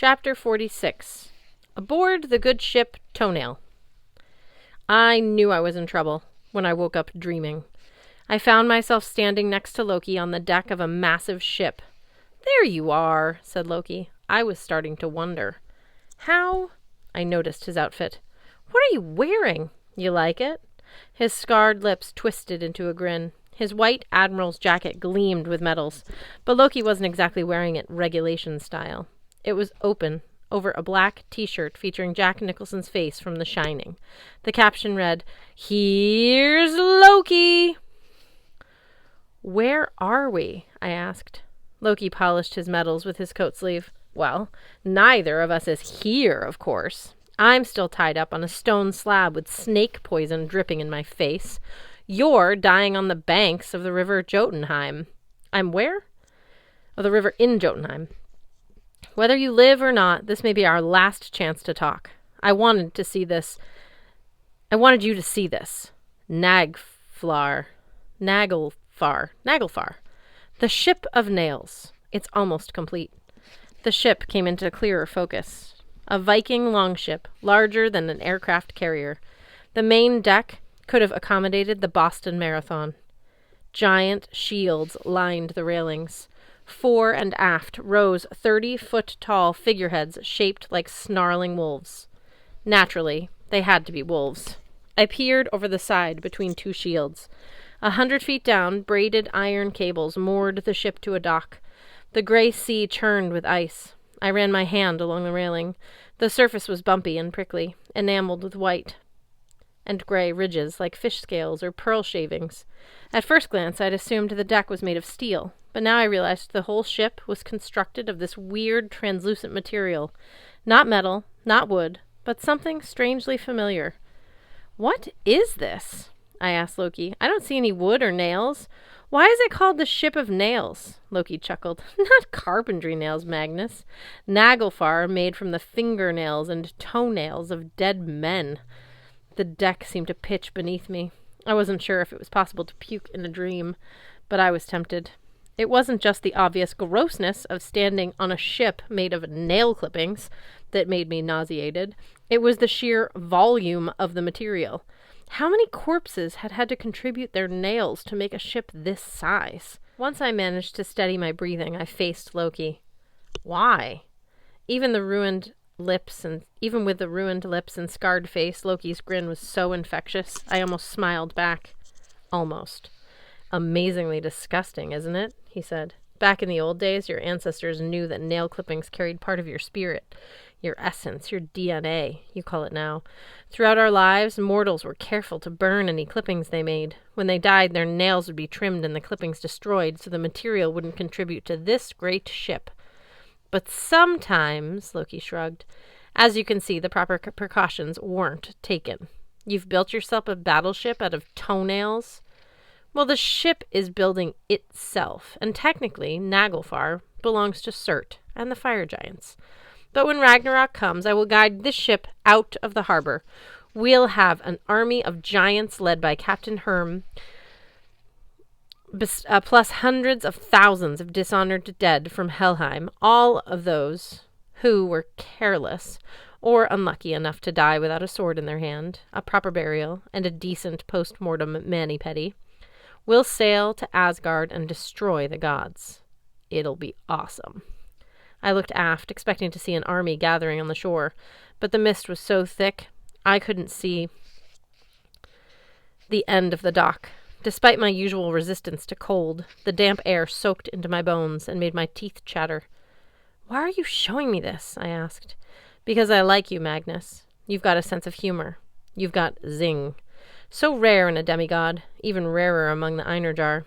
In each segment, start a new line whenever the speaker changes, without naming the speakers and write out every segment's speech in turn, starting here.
Chapter 46. Aboard the good ship Toenail. I knew I was in trouble when I woke up dreaming. I found myself standing next to Loki on the deck of a massive ship. "There you are," said Loki. I was starting to wonder. "How?" I noticed his outfit. "What are you wearing? You like it?" His scarred lips twisted into a grin. His white admiral's jacket gleamed with medals, but Loki wasn't exactly wearing it regulation style. It was open over a black t-shirt featuring Jack Nicholson's face from The Shining. The caption read, "Here's Loki!" "Where are we?" I asked. Loki polished his medals with his coat sleeve. "Well, neither of us is here, of course. I'm still tied up on a stone slab with snake poison dripping in my face. You're dying on the banks of the river Jotunheim." "I'm where?" "Of the river in Jotunheim. Whether you live or not, this may be our last chance to talk. I wanted you to see this. Naglfar. The Ship of Nails. It's almost complete." The ship came into clearer focus. A Viking longship, larger than an aircraft carrier. The main deck could have accommodated the Boston Marathon. Giant shields lined the railings. Fore and aft rose 30-foot-tall figureheads shaped like snarling wolves. Naturally, they had to be wolves. I peered over the side between two shields. 100 feet down, braided iron cables moored the ship to a dock. The gray sea churned with ice. I ran my hand along the railing. The surface was bumpy and prickly, enameled with white and gray ridges like fish scales or pearl shavings. At first glance, I'd assumed the deck was made of steel, but now I realized the whole ship was constructed of this weird, translucent material. Not metal, not wood, but something strangely familiar. "What is this?" I asked Loki. "I don't see any wood or nails. Why is it called the Ship of Nails?" Loki chuckled. "Not carpentry nails, Magnus. Naglfar made from the fingernails and toenails of dead men." The deck seemed to pitch beneath me. I wasn't sure if it was possible to puke in a dream, but I was tempted. It wasn't just the obvious grossness of standing on a ship made of nail clippings that made me nauseated. It was the sheer volume of the material. How many corpses had had to contribute their nails to make a ship this size? Once I managed to steady my breathing, I faced Loki. "Why?" Even with the ruined lips and scarred face, Loki's grin was so infectious, I almost smiled back. Almost. "Amazingly disgusting, isn't it?" he said. "Back in the old days, your ancestors knew that nail clippings carried part of your spirit, your essence, your DNA, you call it now. Throughout our lives, mortals were careful to burn any clippings they made. When they died, their nails would be trimmed and the clippings destroyed so the material wouldn't contribute to this great ship. But sometimes," Loki shrugged, "as you can see, the proper precautions weren't taken. You've built yourself a battleship out of toenails. Well, the ship is building itself, and technically, Naglfar belongs to Surt and the fire giants. But when Ragnarok comes, I will guide this ship out of the harbor. We'll have an army of giants led by Captain Herm, plus hundreds of thousands of dishonored dead from Helheim, all of those who were careless or unlucky enough to die without a sword in their hand, a proper burial, and a decent post-mortem mani-pedi. We'll sail to Asgard and destroy the gods. It'll be awesome." I looked aft, expecting to see an army gathering on the shore, but the mist was so thick I couldn't see the end of the dock. Despite my usual resistance to cold, the damp air soaked into my bones and made my teeth chatter. "Why are you showing me this?" I asked. "Because I like you, Magnus. You've got a sense of humor. You've got zing. So rare in a demigod, even rarer among the Einarjar.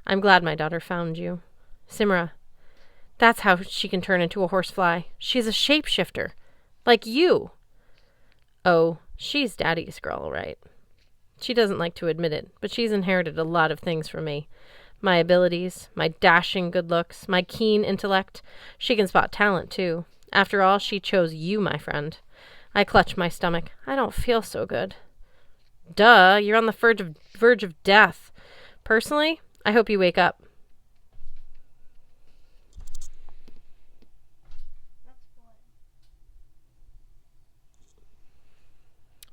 I'm glad my daughter found you. Simra, that's how she can turn into a horsefly. She's a shapeshifter. Like you." "Oh, she's Daddy's girl, all right. She doesn't like to admit it, but she's inherited a lot of things from me. My abilities, my dashing good looks, my keen intellect. She can spot talent, too. After all, she chose you, my friend." I clutched my stomach. I don't feel so good. "Duh, you're on the verge of death. Personally, I hope you wake up."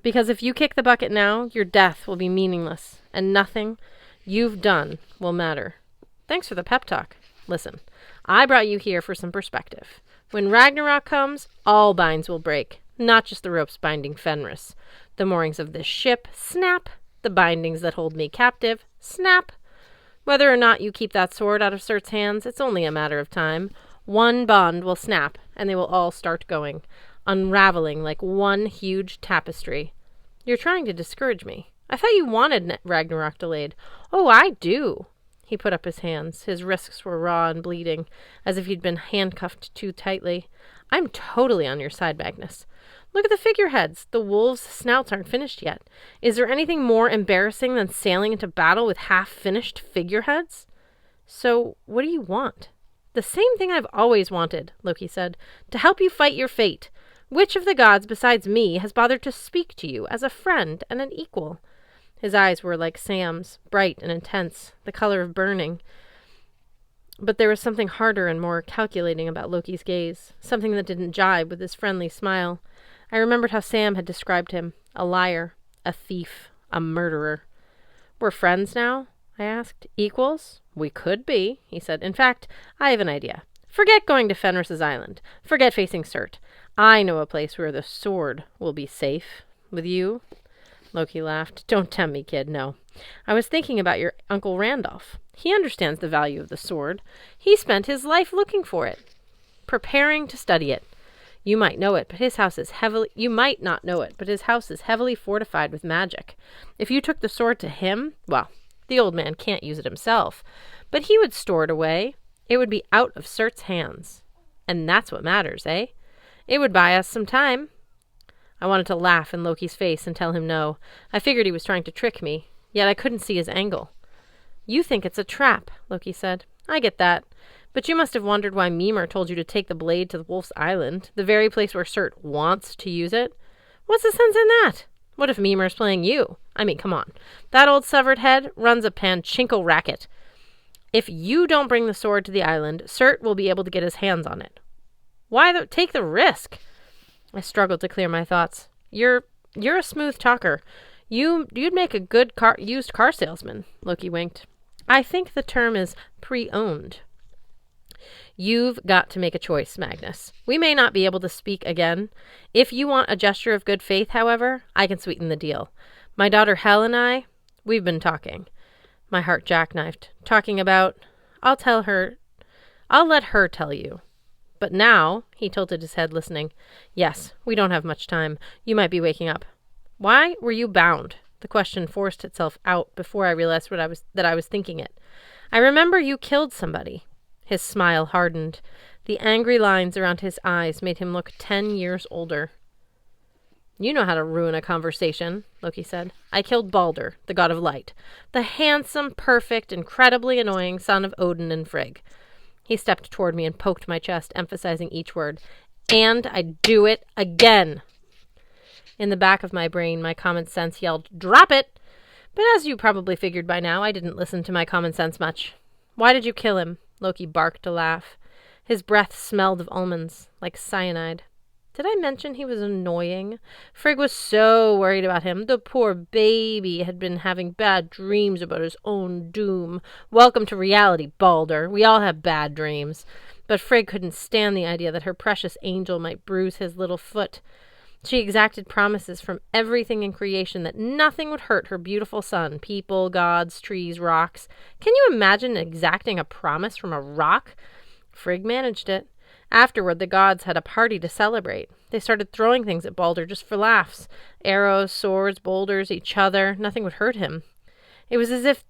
Because if you kick the bucket now, your death will be meaningless, and nothing you've done will matter. Thanks for the pep talk. Listen, I brought you here for some perspective. When Ragnarok comes, all binds will break, not just the ropes binding Fenris. The moorings of this ship, snap. The bindings that hold me captive, snap. Whether or not you keep that sword out of Surt's hands, it's only a matter of time. One bond will snap, and they will all start going, unraveling like one huge tapestry. You're trying to discourage me. I thought you wanted Ragnarok delayed. Oh, I do. He put up his hands. His wrists were raw and bleeding, as if he'd been handcuffed too tightly. I'm totally on your side, Magnus. Look at the figureheads. The wolves' snouts aren't finished yet. Is there anything more embarrassing than sailing into battle with half-finished figureheads? So, what do you want? The same thing I've always wanted, Loki said. To help you fight your fate. Which of the gods besides me has bothered to speak to you as a friend and an equal? His eyes were like Sam's, bright and intense, the color of burning. But there was something harder and more calculating about Loki's gaze, something that didn't jibe with his friendly smile. I remembered how Sam had described him, a liar, a thief, a murderer. We're friends now? I asked. Equals? We could be, he said. In fact, I have an idea. Forget going to Fenris's island. Forget facing Surt. I know a place where the sword will be safe. With you? Loki laughed. Don't tempt me, kid, no. I was thinking about your Uncle Randolph. He understands the value of the sword. He spent his life looking for it, preparing to study it. You might know it, but his house is heavily... You might not know it, but his house is heavily fortified with magic. If you took the sword to him, well, the old man can't use it himself, but he would store it away. It would be out of Surt's hands. And that's what matters, eh? It would buy us some time. I wanted to laugh in Loki's face and tell him no. I figured he was trying to trick me, yet I couldn't see his angle. You think it's a trap, Loki said. I get that. But you must have wondered why Mimir told you to take the blade to the Wolf's Island, the very place where Surt wants to use it. What's the sense in that? What if Mimir's playing you? I mean, come on. That old severed head runs a pachinko racket. If you don't bring the sword to the island, Surt will be able to get his hands on it. Why take the risk? I struggled to clear my thoughts. You're a smooth talker. You'd make a good used car salesman, Loki winked. I think the term is pre-owned. You've got to make a choice, Magnus. We may not be able to speak again. If you want a gesture of good faith, however, I can sweeten the deal. My daughter Hel and I, we've been talking. My heart jackknifed. Talking about... I'll let her tell you. But now, he tilted his head listening. Yes, we don't have much time. You might be waking up. Why were you bound? The question forced itself out before I realized that I was thinking it. I remember you killed somebody. His smile hardened. The angry lines around his eyes made him look 10 years older. You know how to ruin a conversation, Loki said. I killed Balder, the god of light. The handsome, perfect, incredibly annoying son of Odin and Frigg. He stepped toward me and poked my chest, emphasizing each word. And I'd do it again. In the back of my brain, my common sense yelled, Drop it! But as you probably figured by now, I didn't listen to my common sense much. Why did you kill him? Loki barked a laugh. His breath smelled of almonds, like cyanide. Did I mention he was annoying? Frigg was so worried about him. The poor baby had been having bad dreams about his own doom. Welcome to reality, Balder. We all have bad dreams. But Frigg couldn't stand the idea that her precious angel might bruise his little foot. She exacted promises from everything in creation that nothing would hurt her beautiful son, people, gods, trees, rocks. Can you imagine exacting a promise from a rock? Frigg managed it. Afterward, the gods had a party to celebrate. They started throwing things at Balder just for laughs. Arrows, swords, boulders, each other. Nothing would hurt him. It was as if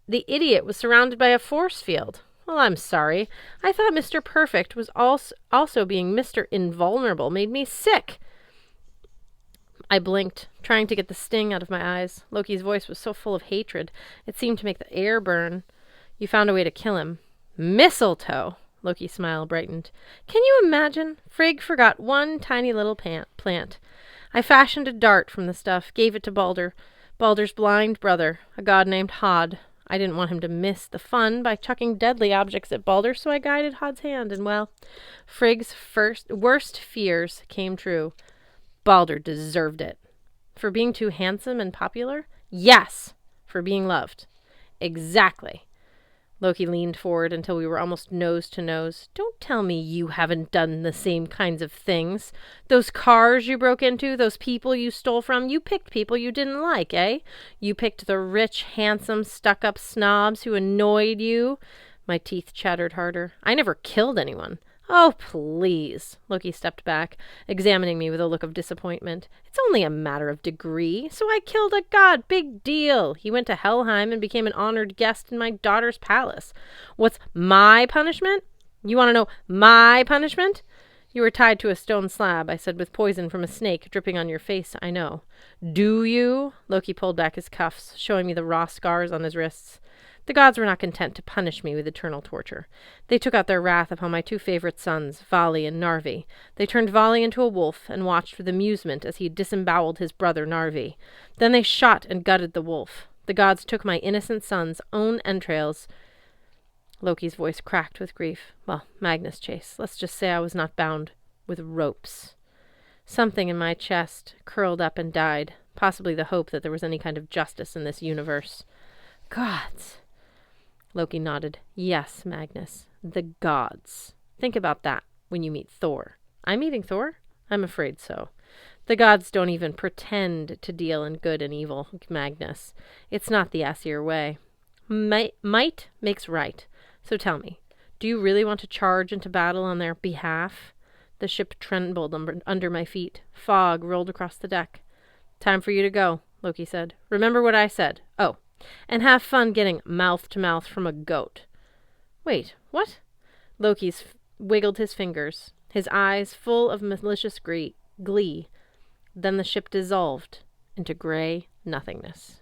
the idiot was surrounded by a force field. Well, I'm sorry. I thought Mr. Perfect was also being Mr. Invulnerable made me sick. I blinked, trying to get the sting out of my eyes. Loki's voice was so full of hatred, it seemed to make the air burn. You found a way to kill him. Mistletoe! Loki's smile brightened. Can you imagine? Frigg forgot one tiny little plant. I fashioned a dart from the stuff, gave it to Balder's blind brother, a god named Hod. I didn't want him to miss the fun by chucking deadly objects at Balder, so I guided Hod's hand, and well, Frigg's worst fears came true. Balder deserved it. For being too handsome and popular? Yes, for being loved. Exactly. Loki leaned forward until we were almost nose to nose. Don't tell me you haven't done the same kinds of things. Those cars you broke into, those people you stole from, you picked people you didn't like, eh? You picked the rich, handsome, stuck-up snobs who annoyed you. My teeth chattered harder. I never killed anyone. Oh, please. Loki stepped back, examining me with a look of disappointment. It's only a matter of degree. So I killed a god. Big deal. He went to Helheim and became an honored guest in my daughter's palace. What's my punishment? You want to know my punishment? You were tied to a stone slab, I said, with poison from a snake dripping on your face, I know. Do you? Loki pulled back his cuffs, showing me the raw scars on his wrists. The gods were not content to punish me with eternal torture. They took out their wrath upon my two favorite sons, Vali and Narvi. They turned Vali into a wolf and watched with amusement as he disemboweled his brother Narvi. Then they shot and gutted the wolf. The gods took my innocent son's own entrails. Loki's voice cracked with grief. Well, Magnus Chase, let's just say I was not bound with ropes. Something in my chest curled up and died, possibly the hope that there was any kind of justice in this universe. Gods! Loki nodded. Yes, Magnus. The gods. Think about that when you meet Thor. I'm meeting Thor? I'm afraid so. The gods don't even pretend to deal in good and evil, Magnus. It's not the Aesir way. Might makes right. So tell me, do you really want to charge into battle on their behalf? The ship trembled under my feet. Fog rolled across the deck. Time for you to go, Loki said. Remember what I said. Oh, and have fun getting mouth to mouth from a goat. Wait, what? Loki wiggled his fingers, his eyes full of malicious glee. Then the ship dissolved into gray nothingness.